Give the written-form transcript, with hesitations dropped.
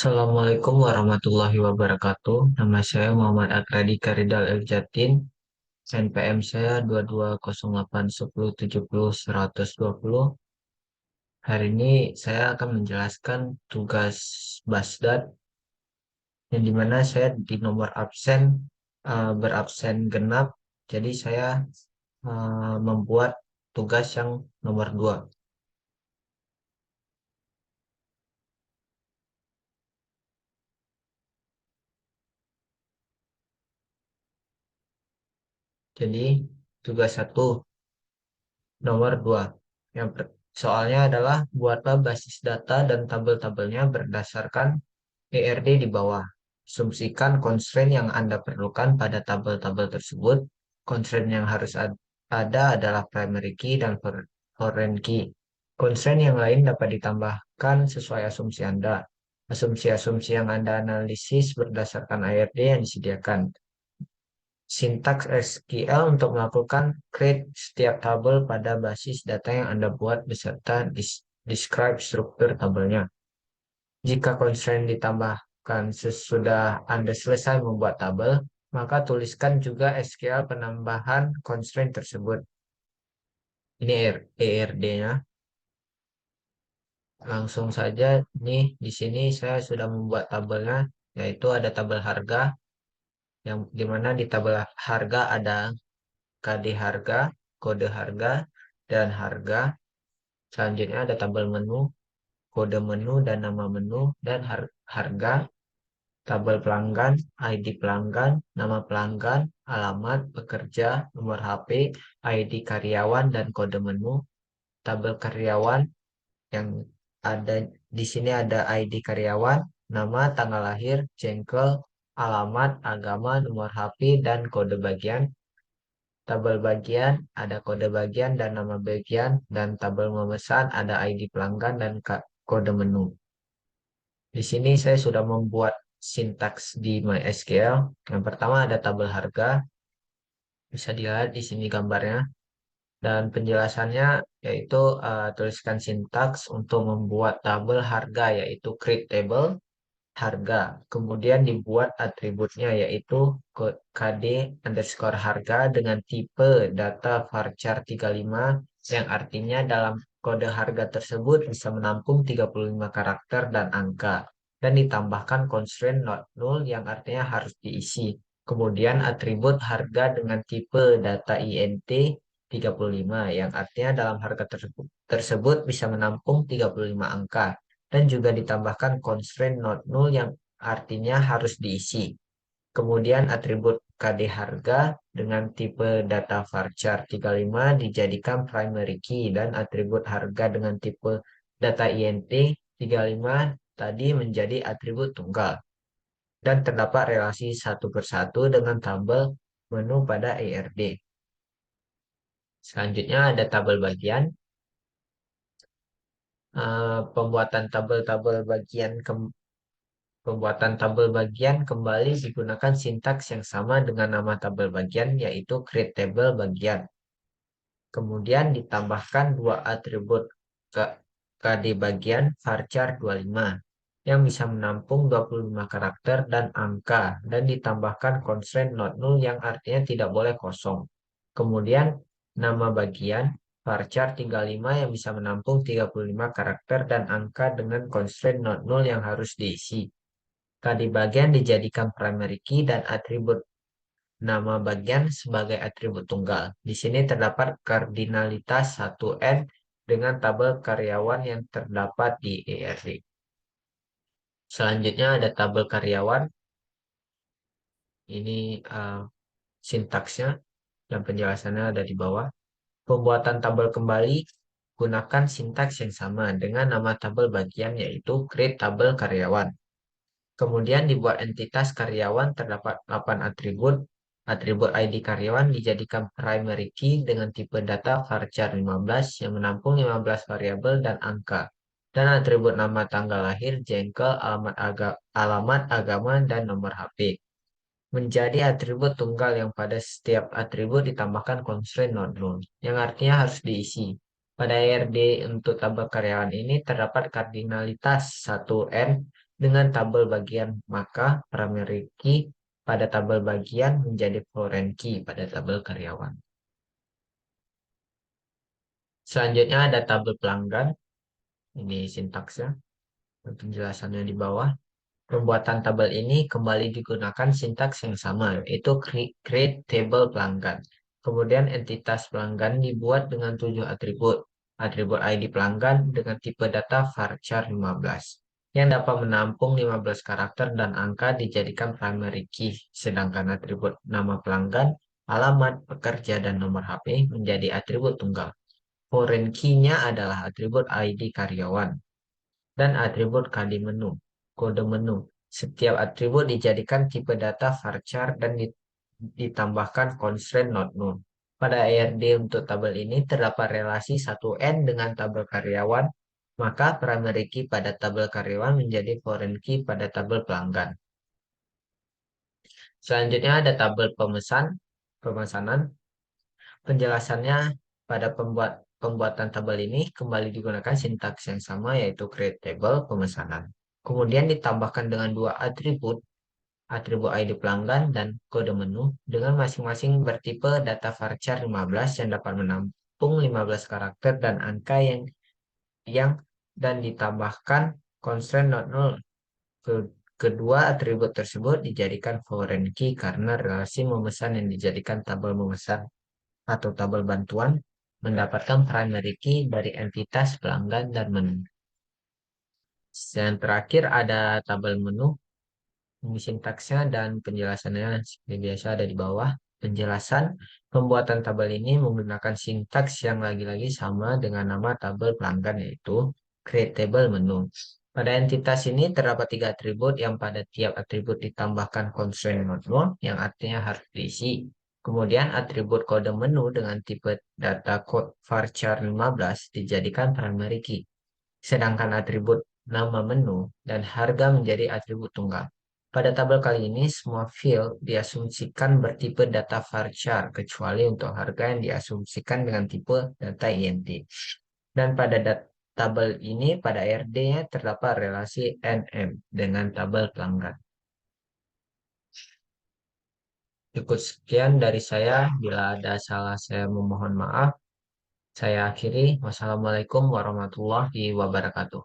Assalamualaikum warahmatullahi wabarakatuh. Nama saya Muhammad Akradi Karidal Eljatin. NPM saya 22081070 120. Hari ini saya akan menjelaskan tugas Basdat yang dimana saya di nomor absen berabsen genap. Jadi saya membuat tugas yang nomor 2. Jadi tugas satu nomor 2. Soalnya adalah buatlah basis data dan tabel-tabelnya berdasarkan ERD di bawah. Asumsikan constraint yang Anda perlukan pada tabel-tabel tersebut. Constraint yang harus ada adalah primary key dan foreign key. Constraint yang lain dapat ditambahkan sesuai asumsi Anda. Asumsi-asumsi yang Anda analisis berdasarkan ERD yang disediakan. Sintaks SQL untuk melakukan create setiap tabel pada basis data yang Anda buat beserta describe struktur tabelnya. Jika constraint ditambahkan sesudah Anda selesai membuat tabel, maka tuliskan juga SQL penambahan constraint tersebut. Ini ERD-nya. Langsung saja nih di sini saya sudah membuat tabelnya, yaitu ada tabel harga yang dimana di tabel harga ada KD harga, kode harga, dan harga. Selanjutnya ada tabel menu, kode menu dan nama menu, dan harga, tabel pelanggan, ID pelanggan, nama pelanggan, alamat, pekerja, nomor HP, ID karyawan, dan kode menu. Tabel karyawan yang ada di sini ada ID karyawan, nama, tanggal lahir, jengkel, alamat, agama, nomor HP, dan kode bagian. Tabel bagian ada kode bagian dan nama bagian, dan tabel memesan ada ID pelanggan dan kode menu. Di sini saya sudah membuat sintaks di MySQL. Yang pertama ada tabel harga, bisa dilihat di sini gambarnya. Dan penjelasannya yaitu tuliskan sintaks untuk membuat tabel harga yaitu create table harga. Kemudian dibuat atributnya yaitu KD underscore harga dengan tipe data varchar 35 yang artinya dalam kode harga tersebut bisa menampung 35 karakter dan angka. Dan ditambahkan constraint not null yang artinya harus diisi. Kemudian atribut harga dengan tipe data int 35 yang artinya dalam harga tersebut bisa menampung 35 angka dan juga ditambahkan constraint not null yang artinya harus diisi. Kemudian atribut KD harga dengan tipe data varchar 35 dijadikan primary key dan atribut harga dengan tipe data int 35 tadi menjadi atribut tunggal. Dan terdapat relasi satu per satu dengan tabel menu pada ERD. Selanjutnya ada tabel bagian. Pembuatan tabel-tabel bagian Pembuatan tabel bagian kembali digunakan sintaks yang sama dengan nama tabel bagian yaitu create table bagian. Kemudian ditambahkan dua atribut KD bagian varchar 25 yang bisa menampung 25 karakter dan angka dan ditambahkan constraint not null yang artinya tidak boleh kosong. Kemudian nama bagian varchar 35 yang bisa menampung 35 karakter dan angka dengan constraint not null yang harus diisi. Tadi bagian dijadikan primary key dan atribut nama bagian sebagai atribut tunggal. Di sini terdapat kardinalitas 1N dengan tabel karyawan yang terdapat di ERD. Selanjutnya ada tabel karyawan. Ini sintaksnya dan penjelasannya ada di bawah. Pembuatan tabel kembali gunakan sintaks yang sama dengan nama tabel bagian yaitu create tabel karyawan. Kemudian dibuat entitas karyawan terdapat 8 atribut. Atribut ID karyawan dijadikan primary key dengan tipe data varchar 15 yang menampung 15 variabel dan angka. Dan atribut nama tanggal lahir, jengkel, alamat agama, dan nomor HP. Menjadi atribut tunggal yang pada setiap atribut ditambahkan constraint not null, yang artinya harus diisi. Pada ERD untuk tabel karyawan ini terdapat kardinalitas 1N dengan tabel bagian, maka primary key pada tabel bagian menjadi foreign key pada tabel karyawan. Selanjutnya ada tabel pelanggan. Ini sintaksnya, penjelasannya di bawah. Pembuatan tabel ini kembali digunakan sintaks yang sama, yaitu create table pelanggan. Kemudian entitas pelanggan dibuat dengan 7 atribut. Atribut ID pelanggan dengan tipe data varchar 15 yang dapat menampung 15 karakter dan angka dijadikan primary key, sedangkan atribut nama pelanggan, alamat, pekerja, dan nomor HP menjadi atribut tunggal. Foreign key-nya adalah atribut ID karyawan dan atribut kode menu. Setiap atribut dijadikan tipe data varchar dan ditambahkan constraint not known. Pada ARD untuk tabel ini terdapat relasi 1N dengan tabel karyawan, maka primary key pada tabel karyawan menjadi foreign key pada tabel pelanggan. Selanjutnya ada tabel pemesanan. Penjelasannya pada pembuatan tabel ini kembali digunakan sintaks yang sama, yaitu create table pemesanan. Kemudian ditambahkan dengan dua atribut ID pelanggan dan kode menu dengan masing-masing bertipe data varchar 15 yang dapat menampung 15 karakter dan angka yang dan ditambahkan constraint not null. Kedua atribut tersebut dijadikan foreign key karena relasi memesan yang dijadikan tabel memesan atau tabel bantuan mendapatkan primary key dari entitas pelanggan dan menu. Yang terakhir ada tabel menu. Ini sintaksnya dan penjelasannya seperti biasa ada di bawah. Penjelasan pembuatan tabel ini menggunakan sintaks yang lagi-lagi sama dengan nama tabel pelanggan, yaitu create table menu. Pada entitas ini terdapat 3 atribut yang pada tiap atribut ditambahkan constraint not yang artinya harus diisi. Kemudian atribut kode menu dengan tipe data code varchar 15 dijadikan primary key. Sedangkan atribut nama menu dan harga menjadi atribut tunggal. Pada tabel kali ini, semua field diasumsikan bertipe data varchar, kecuali untuk harga yang diasumsikan dengan tipe data INT. Dan pada tabel ini, pada RD-nya terdapat relasi NM dengan tabel pelanggan. Cukup sekian dari saya. Bila ada salah, saya memohon maaf. Saya akhiri. Wassalamualaikum warahmatullahi wabarakatuh.